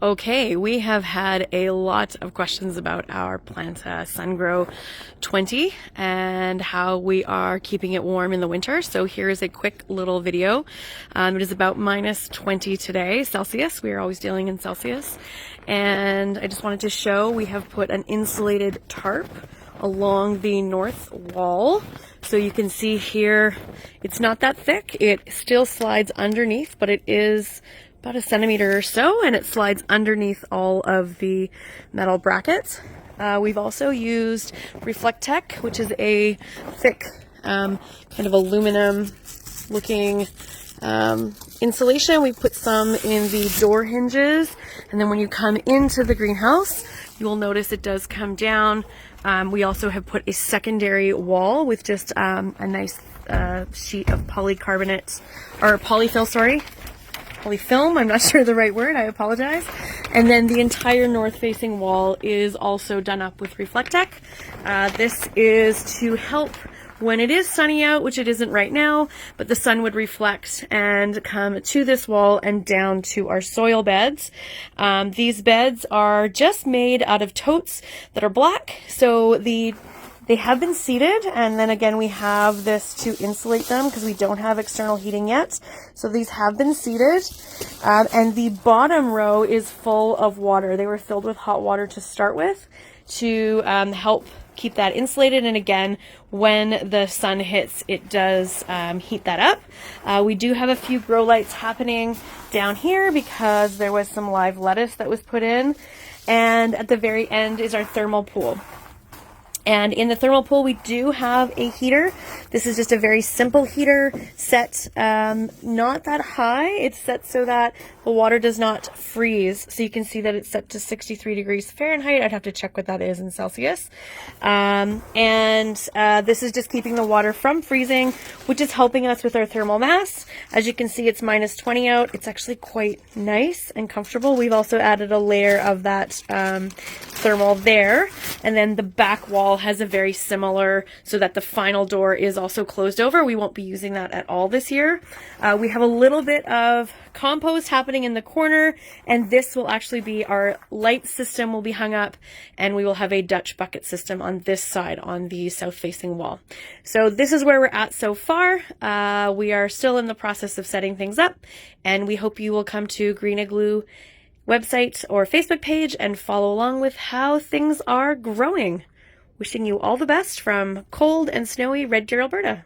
Okay, we have had a lot of questions about our plant SunGrow 20 and how we are keeping it warm in the winter. So here's a quick little video. It is about -20 today, Celsius. We are always dealing in Celsius. And I just wanted to show we have put an insulated tarp along the north wall. So you can see here, it's not that thick. It still slides underneath, but it is about a centimeter or so, and it slides underneath all of the metal brackets. We've also used Reflectech, which is a thick kind of aluminum looking insulation. We put some in the door hinges, and then when you come into the greenhouse, you will notice it does come down. We also have put a secondary wall with just a nice sheet of polycarbonate, or polyfill, sorry. Polyfilm, I'm not sure the right word, I apologize. And then the entire north-facing wall is also done up with Reflectech. This is to help when it is sunny out, which it isn't right now, but the sun would reflect and come to this wall and down to our soil beds. These beds are just made out of totes that are black, so they have been seeded, and then again we have this to insulate them because we don't have external heating yet. So these have been seeded, and the bottom row is full of water. They were filled with hot water to start with to help keep that insulated, and again when the sun hits it does heat that up. We do have a few grow lights happening down here because there was some live lettuce that was put in, and at the very end is our thermal pool. And in the thermal pool, we do have a heater. This is just a very simple heater set, not that high. It's set so that the water does not freeze. So you can see that it's set to 63 degrees Fahrenheit. I'd have to check what that is in Celsius. This is just keeping the water from freezing, which is helping us with our thermal mass. As you can see, it's -20 out. It's actually quite nice and comfortable. We've also added a layer of that thermal there. And then the back wall has a very similar, so that the final door is also closed over. We won't be using that at all this year. We have a little bit of compost happening in the corner, and this will actually be our light system will be hung up, and we will have a Dutch bucket system on this side on the south facing wall. So this is where we're at so far. We are still in the process of setting things up, and we hope you will come to Green Igloo website or Facebook page and follow along with how things are growing. Wishing you all the best from cold and snowy Red Deer, Alberta.